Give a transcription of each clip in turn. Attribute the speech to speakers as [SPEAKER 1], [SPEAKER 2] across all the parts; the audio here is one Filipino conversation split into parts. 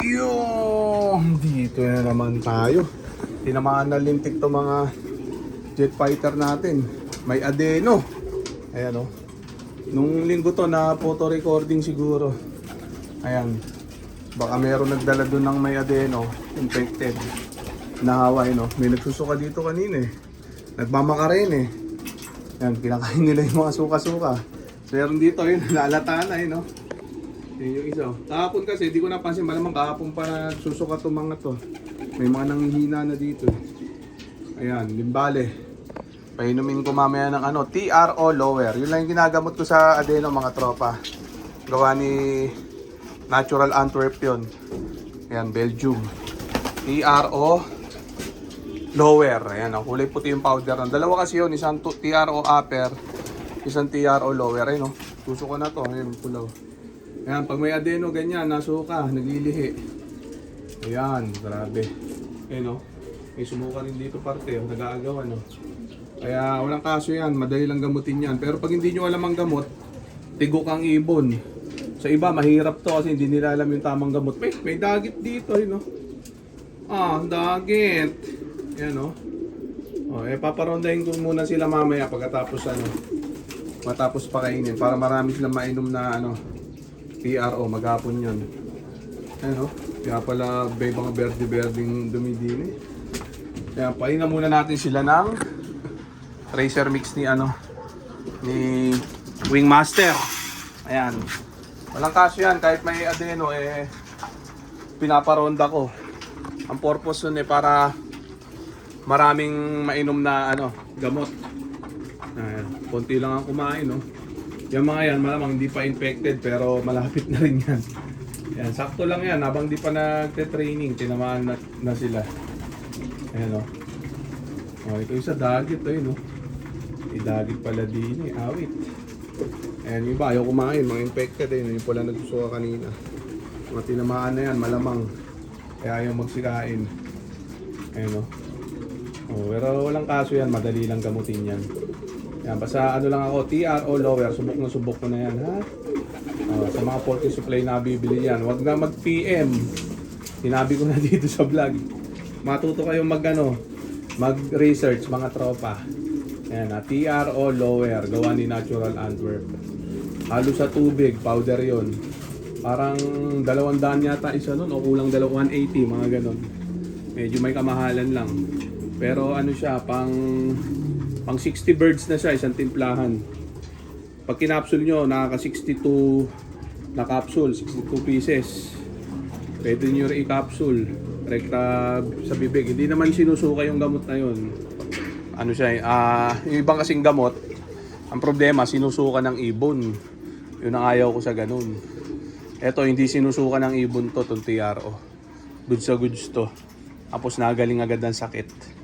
[SPEAKER 1] Yung dito na naman tayo. Tinamaan na lintik to mga jet fighter natin. May adeno. Ayan o. Nung linggo to na photo recording siguro. Ayan. Baka meron nagdala doon ng may adeno. Infected. Nahaway no. May nagsusuka dito kanina eh. Nagmamaka rin eh. Ayan. Kinakain nila yung mga suka-suka. Meron dito yun. Nalata na eh no. Yun yung isa. Kahapon kasi, di ko napansin, malamang kahapon pa susuka itong mga to. May mga nanghihina na dito. Ayan, limbale. Painumin ko mamaya ng ano, TRO lower. Yun lang yung ginagamot ko sa adeno mga tropa. Gawa ni Natural Antwerp yun. Ayan, Belgium. TRO lower. Ayan, kulay puti yung powder. Dalawa kasi yun, isang TRO upper, isang TRO lower. Ayun, susuka na to. Ayan, pulaw. Ayan, pag may adeno, ganyan, nasuka, naglilihi. Ayan, grabe. Ayan o, may sumuka rin dito parte, nag-aagawan o. Kaya walang kaso yan, madali lang gamutin yan. Pero pag hindi nyo alam ang gamot, tigok ang ibon. Sa iba, mahirap to kasi hindi nila alam yung tamang gamot. May dagit dito, yun o. Dagit. Ayan o. Paparondahin ko muna sila mamaya pagkatapos matapos pakainin para marami silang mainom na PRO, maghapon yun. Ayan o. Kaya pala may mga berde-berding dumidini. Kaya painan muna natin sila ng Racer Mix ni Wingmaster. Ayan. Walang kaso yan. Kahit may adeno pinaparonda ko. Ang purpose nun para maraming mainom na gamot. Ayan. Konti lang ang kumain no. Yung mga yan, malamang hindi pa infected pero malapit na rin yan. Yan, sakto lang yan. Habang di pa nagte-training, tinamaan na sila. Ayan o. Ito isa dagit o yun o. Dagit pala din awit. Ayan yung iba, ayaw kumain. Mga infected yung pala nagsusuka kanina. Mga tinamaan na yan, malamang. Kaya ayaw magsikain. Ayan o. Pero walang kaso yan, madali lang gamutin yan. Yan, basta lang ako, TRO lower, subok ko na yan, ha? Sa mga poultry supply na bibili yan, huwag na mag-PM. Sinabi ko na dito sa vlog. Matuto kayong mag-research, mga tropa. Yan, TRO lower, gawa ni Natural Antwerp. Halo sa tubig, powder yon. Parang 200 yata isa nun, o kulang 180, mga ganon. Medyo may kamahalan lang. Pero siya, pang 60 birds na siya, isang timplahan. Pag kinapsule nyo, nakaka 62 na capsule, 62 pieces. Pwede nyo rin i-capsule, rekta sa bibig. Hindi naman sinusuka yung gamot na yun. Yung ibang kasing gamot, ang problema, sinusuka ng ibon. Yun ang ayaw ko sa ganun. Eto, hindi sinusuka ng ibon to, itong TRO. Goods sa goods to. Tapos nagaling agad ang sakit.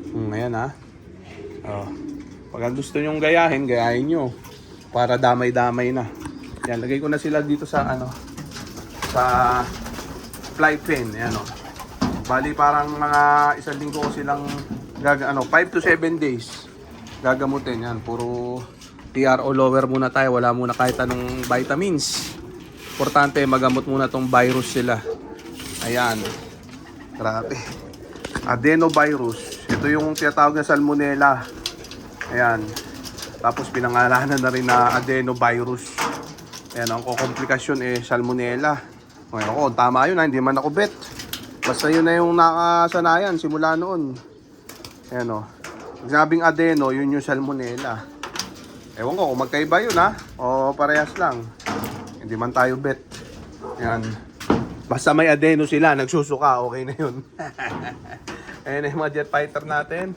[SPEAKER 1] Ayan ha. Pag gusto nyong gayahin nyo para damay-damay na. Yan, lagay ko na sila dito sa sa fly pen. Ayan o. Bali parang mga isang linggo ko silang 5 to 7 days gagamutin. Yan, puro TRO lower muna tayo. Wala muna kahit anong vitamins. Importante magamot muna tong virus sila. Ayan. Grabe. Adenovirus. Ito yung tinatawag na salmonella. Ayan. Tapos pinangalanan na rin na adenovirus. Ayan, ang komplikasyon salmonella. Ngayon ako, tama yun hindi man ako bet. Basta yun na yung nakasanayan simula noon. Ayan o. Sinabing adeno, yun yung salmonella. Ewan ko kung magkaiba yun o parehas lang. Hindi man tayo bet. Ayan. Basta may adeno sila, nagsusuka, okay na yun. Ayan na yung mga jet fighter natin.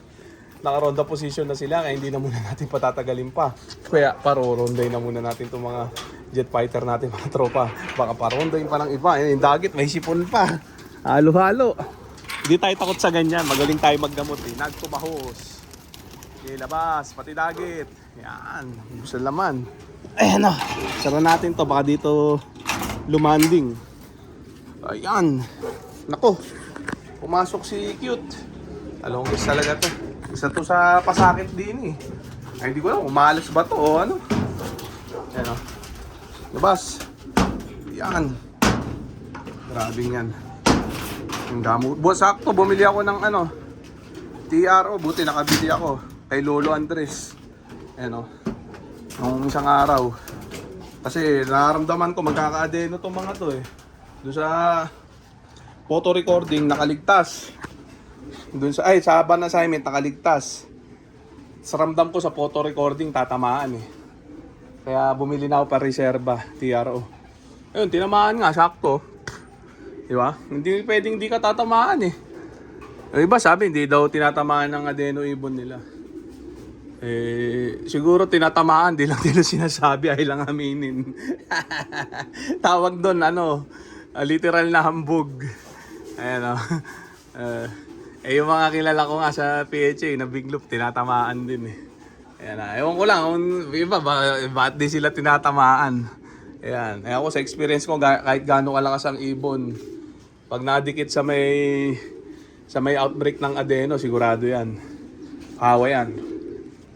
[SPEAKER 1] Naka-ronda position na sila, kaya hindi na muna natin patatagalin pa. Kaya paroronday na muna natin itong mga jet fighter natin, mga tropa. Baka parondayin pa ng iba. Ayan, yung dagit, may sipon pa. Halo-halo. Hindi tayo takot sa ganyan, magaling tayo maggamot. Nagtumahos. Labas, pati dagit. Yan, gusto laman. Ayan o, sara natin to, baka dito lumanding. Ayan. Nako, pumasok si Cute. Talongis talaga to. Isa to sa pasakit din Ay, hindi ko alam, umalas ba to o ano. Ayan o. Labas. Yan. Grabe yan. Ang damo. Sakto, bumili ako ng ano, TRO. Buti nakabili ako kay Lolo Andres. Ayan o. Nung isang araw. Kasi nararamdaman ko magkaka-adeno tong mga to eh. Doon sa photo recording nakaligtas. Doon sa sa ban assignment nakaligtas. Sa ramdam ko sa photo recording tatamaan eh. Kaya bumili na ako para reserva, TRO. Ayun, tinamaan nga, sakto. Di ba? Hindi pwedeng di ka tatamaan eh. Yung iba sabi, hindi daw tinatamaan ng adeno ibon nila. Siguro tinatamaan, di lang nila sinasabi, ay lang aminin. Tawag doon, literal na hambog. Ayan o. Yung mga kilala ko nga sa PHA, na Big Loop, tinatamaan din eh. Ayan na. Ewan ko lang, iba, ba't di sila tinatamaan? Ayan. Ako sa experience ko, kahit gaano kalakas ang ibon, pag nadikit sa may outbreak ng adeno, sigurado yan. Kawa yan.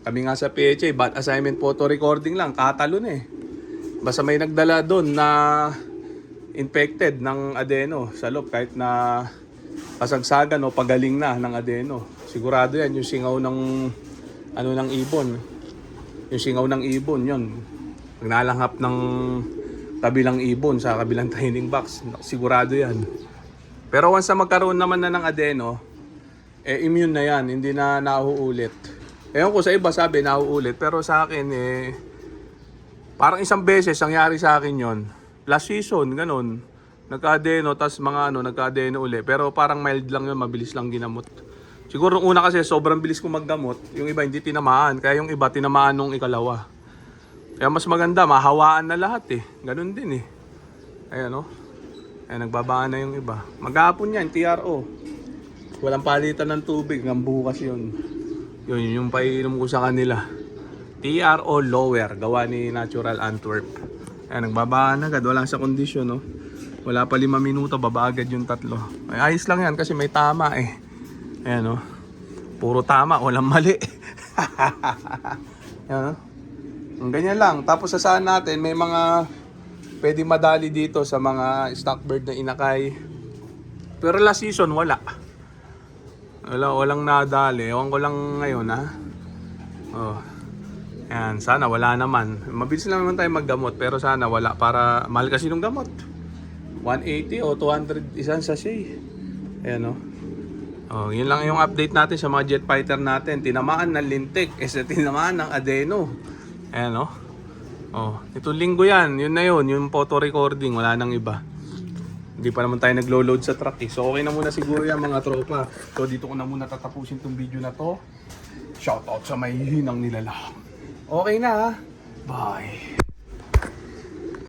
[SPEAKER 1] Kami nga sa PHA, bat assignment photo recording lang, katalon eh. Basta may nagdala doon na infected ng adeno sa loob, kahit na kasagsagan o pagaling na ng adeno. Sigurado yan, yung singaw ng ng ibon. Yung singaw ng ibon, yun. Pag nalanghap ng kabilang ibon sa kabilang training box, sigurado yan. Pero once na magkaroon naman na ng adeno, immune na yan, hindi na nauulit. Ewan ko sa iba sabi nauulit, pero sa akin parang isang beses nangyari sa akin yon. Last season, ganun. Nagka-adeno, tas mga nagka-adeno uli. Pero parang mild lang yun, mabilis lang ginamot. Siguro una kasi sobrang bilis ko maggamot, yung iba hindi tinamaan, kaya yung iba tinamaan nung ikalawa. Kaya mas maganda, mahawaan na lahat eh. Ganun din eh. Ayan o. Ayan, nagbabaan na yung iba. Maghapon yan, TRO. Walang palitan ng tubig, ng bukas yun. Yun yung painom ko sa kanila. TRO lower, gawa ni Natural Antwerp. Ayan, nagbabaan agad, wala sa kondisyon no. Wala pa 5 minuto, baba agad yung 3. Ay, ayos lang yan kasi may tama eh. Ayan o. Puro tama, walang mali. Ayan o. Ganyan lang. Tapos sasaan natin, may mga pwede madali dito sa mga stock bird na inakay. Pero last season, wala. Walang nadali. Ewan ko lang ngayon ha. Oh. Ayan, sana wala naman. Mabilis lang naman tayo maggamot, pero sana wala para mahal kasi nung gamot. 180 o 200 isang sachet. Ayan o. Oh, yun lang yung update natin sa mga jet fighter natin. Tinamaan ng lintik, tinamaan ng adeno. Ayan o. Oh, itong linggo yan. Yun na yun. Yung photo recording. Wala nang iba. Hindi pa naman tayo naglo-load sa truck eh. So okay na muna siguro yan mga tropa. So dito ko na muna tatapusin tong video na to. Shoutout sa may hinang nilalang. Okay na ha. Bye.